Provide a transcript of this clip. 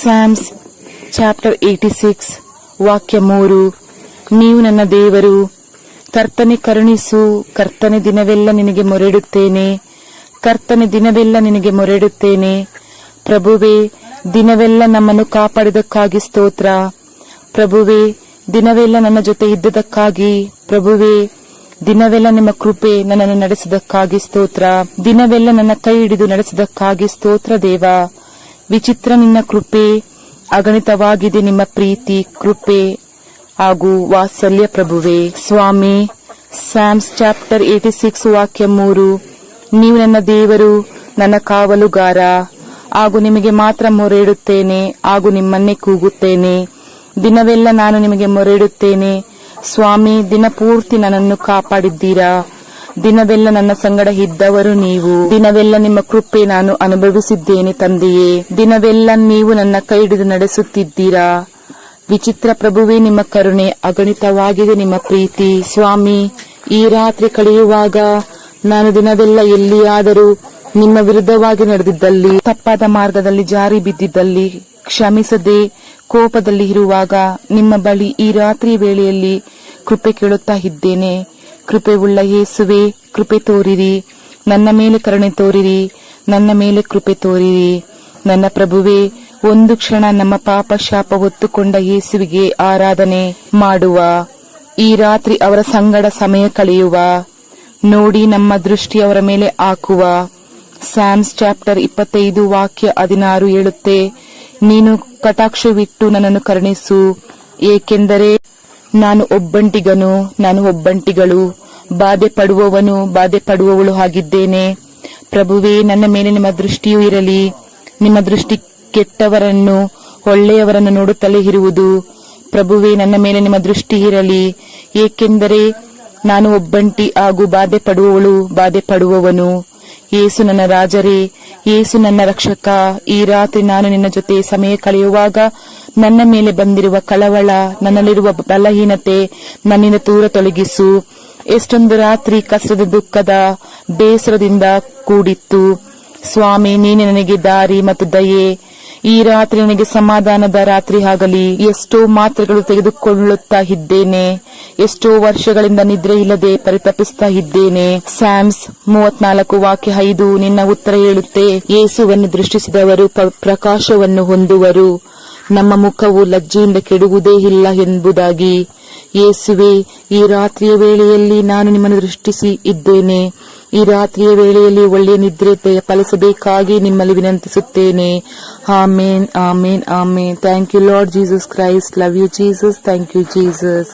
Sam's chapter 86 ವಾಕ್ಯ 3. ನೀವು ನನ್ನ ದೇವರು, ಕರ್ತನೆ ಕರುಣಿಸು, ಕರ್ತನೆ ದಿನವೆಲ್ಲ ನಿನಗೆ ಮೊರೆಯಿಡುತ್ತೇನೆ, ಕರ್ತನೆ ದಿನವೆಲ್ಲ ನಿನಗೆ ಮೊರೆಯಿಡುತ್ತೇನೆ. ಪ್ರಭುವೇ, ದಿನವೆಲ್ಲ ನಮ್ಮನ್ನು ಕಾಪಾಡಿದಕ್ಕಾಗಿ ಸ್ತೋತ್ರ. ಪ್ರಭುವೇ, ದಿನವೆಲ್ಲ ನನ್ನ ಜೊತೆ ಇದ್ದದಕ್ಕಾಗಿ, ಪ್ರಭುವೇ, ದಿನವೆಲ್ಲ ನಿಮ್ಮ ಕೃಪೆ ನನ್ನನ್ನು ನಡೆಸಿದಕ್ಕಾಗಿ ಸ್ತೋತ್ರ. ದಿನವೆಲ್ಲ ನನ್ನ ಕೈ ಹಿಡಿದು ನಡೆಸಿದಕ್ಕಾಗಿ ಸ್ತೋತ್ರ ದೇವ. ವಿಚಿತ್ರ ನಿನ್ನ ಕೃಪೆ, ಅಗಣಿತವಾಗಿದೆ ನಿಮ್ಮ ಪ್ರೀತಿ, ಕೃಪೆ ಹಾಗೂ ವಾತ್ಸಲ್ಯ ಪ್ರಭುವೇ. ಸ್ವಾಮಿ, ಸ್ಯಾಮ್ಸ್ ಚಾಪ್ಟರ್ 86 ವಾಕ್ಯ 3. ನೀವು ನನ್ನ ದೇವರು, ನನ್ನ ಕಾವಲುಗಾರ, ಹಾಗೂ ನಿಮಗೆ ಮಾತ್ರ ಮೊರೆಯಿಡುತ್ತೇನೆ, ಹಾಗೂ ನಿಮ್ಮನ್ನೇ ಕೂಗುತ್ತೇನೆ. ದಿನವೆಲ್ಲ ನಾನು ನಿಮಗೆ ಮೊರೆಯಿಡುತ್ತೇನೆ. ಸ್ವಾಮಿ, ದಿನಪೂರ್ತಿ ನನ್ನನ್ನು ಕಾಪಾಡಿದ್ದೀರಾ. ದಿನವೆಲ್ಲ ನನ್ನ ಸಂಗಡ ಇದ್ದವರು ನೀವು. ದಿನವೆಲ್ಲ ನಿಮ್ಮ ಕೃಪೆ ನಾನು ಅನುಭವಿಸಿದ್ದೇನೆ ತಂದೆಯೇ. ದಿನವೆಲ್ಲ ನೀವು ನನ್ನ ಕೈ ಹಿಡಿದು ನಡೆಸುತ್ತಿದ್ದೀರಾ. ವಿಚಿತ್ರ ಪ್ರಭುವೇ, ನಿಮ್ಮ ಕರುಣೆ, ಅಗಣಿತವಾಗಿದೆ ನಿಮ್ಮ ಪ್ರೀತಿ. ಸ್ವಾಮಿ, ಈ ರಾತ್ರಿ ಕಳೆಯುವಾಗ ನಾನು ದಿನವೆಲ್ಲ ಎಲ್ಲಿಯಾದರೂ ನಿಮ್ಮ ವಿರುದ್ಧವಾಗಿ ನಡೆದಿದ್ದಲ್ಲಿ, ತಪ್ಪಾದ ಮಾರ್ಗದಲ್ಲಿ ಜಾರಿ ಬಿದ್ದಿದ್ದಲ್ಲಿ, ಕ್ಷಮಿಸದೆ ಕೋಪದಲ್ಲಿ ಇರುವಾಗ ನಿಮ್ಮ ಬಳಿ ಈ ರಾತ್ರಿ ವೇಳೆಯಲ್ಲಿ ಕೃಪೆ ಕೇಳುತ್ತಾ ಇದ್ದೇನೆ. ಕೃಪೆ ಉಳ್ಳ ಯೇಸುವೆ, ಕೃಪೆ ತೋರಿರಿ, ನನ್ನ ಮೇಲೆ ಕರುಣೆ ತೋರಿರಿ, ನನ್ನ ಮೇಲೆ ಕೃಪೆ ತೋರಿರಿ. ನನ್ನ ಪ್ರಭುವೇ, ಒಂದು ಕ್ಷಣ ನಮ್ಮ ಪಾಪ ಶಾಪ ಹೊತ್ತುಕೊಂಡ ಯೇಸುವಿಗೆ ಆರಾಧನೆ ಮಾಡುವ, ಈ ರಾತ್ರಿ ಅವರ ಸಂಗಡ ಸಮಯ ಕಳೆಯುವ, ನೋಡಿ ನಮ್ಮ ದೃಷ್ಟಿ ಅವರ ಮೇಲೆ ಹಾಕುವ. ಸ್ಯಾಮ್ಸ್ ಚಾಪ್ಟರ್ 25 ವಾಕ್ಯ 16 ಹೇಳುತ್ತೆ, ನೀನು ಕಟಾಕ್ಷವಿಟ್ಟು ನನ್ನನ್ನು ಕರುಣಿಸು, ಏಕೆಂದರೆ ನಾನು ಒಬ್ಬಂಟಿಗನು, ನಾನು ಒಬ್ಬಂಟಿಗಳು, ಬಾಧೆ ಪಡುವವನು, ಬಾಧೆ ಪಡುವವಳು ಆಗಿದ್ದೇನೆ. ಪ್ರಭುವೇ, ನನ್ನ ಮೇಲೆ ನಿಮ್ಮ ದೃಷ್ಟಿಯೂ ಇರಲಿ. ನಿಮ್ಮ ದೃಷ್ಟಿ ಕೆಟ್ಟವರನ್ನು, ಒಳ್ಳೆಯವರನ್ನು ನೋಡುತ್ತಲೇ ಇರುವುದು. ಪ್ರಭುವೇ, ನನ್ನ ಮೇಲೆ ನಿಮ್ಮ ದೃಷ್ಟಿ ಇರಲಿ, ಏಕೆಂದರೆ ನಾನು ಒಬ್ಬಂಟಿ ಹಾಗೂ ಬಾಧೆ ಪಡುವವಳು, ಬಾಧೆ ಪಡುವವನು. ಯೇಸು ನನ್ನ ರಾಜರೇ, ಯೇಸು ನನ್ನ ರಕ್ಷಕ, ಈ ರಾತ್ರಿ ನಾನು ನಿನ್ನ ಜೊತೆ ಸಮಯ ಕಳೆಯುವಾಗ ನನ್ನ ಮೇಲೆ ಬಂದಿರುವ ಕಳವಳ, ನನ್ನಲ್ಲಿರುವ ಬಲಹೀನತೆ ನನ್ನಿಂದ ದೂರ ತೊಲಗಿಸು. ಎಷ್ಟೊಂದು ರಾತ್ರಿ ಕಷ್ಟದ, ದುಃಖದ, ಬೇಸರದಿಂದ ಕೂಡಿತ್ತು. ಸ್ವಾಮಿ, ನೀನೆ ನನಗೆ ದಾರಿ ಮತ್ತು ದಯೆ. ಈ ರಾತ್ರಿ ನನಗೆ ಸಮಾಧಾನದ ರಾತ್ರಿ ಆಗಲಿ. ಎಷ್ಟೋ ಮಾತ್ರೆಗಳು ತೆಗೆದುಕೊಳ್ಳುತ್ತಾ ಇದ್ದೇನೆ, ಎಷ್ಟೋ ವರ್ಷಗಳಿಂದ ನಿದ್ರೆ ಇಲ್ಲದೆ ಪರಿತಪಿಸ್ತಾ ಇದ್ದೇನೆ. ಸ್ಯಾಮ್ಸ್ 34 ವಾಕ್ಯ 5 ನಿನ್ನ ಉತ್ತರ ಹೇಳುತ್ತೆ, ಯೇಸುವನ್ನು ದೃಷ್ಟಿಸಿದವರು ಪ್ರಕಾಶವನ್ನು ಹೊಂದುವರು, ನಮ್ಮ ಮುಖವು ಲಜ್ಜೆಯಿಂದ ಕೆಡುವುದೇ ಇಲ್ಲ ಎಂಬುದಾಗಿ. ಯೇಸುವೆ, ಈ ರಾತ್ರಿಯ ವೇಳೆಯಲ್ಲಿ ನಾನು ನಿಮ್ಮನ್ನು ದೃಷ್ಟಿಸಿ ಇದ್ದೇನೆ. ಈ ರಾತ್ರಿಯ ವೇಳೆಯಲ್ಲಿ ಒಳ್ಳೆಯ ನಿದ್ರೆ ಫಲಿಸಬೇಕಾಗಿ ನಿಮ್ಮಲ್ಲಿ ವಿನಂತಿಸುತ್ತೇನೆ. Amen, amen, amen. Thank you Lord Jesus Christ. Love you Jesus. Thank you Jesus.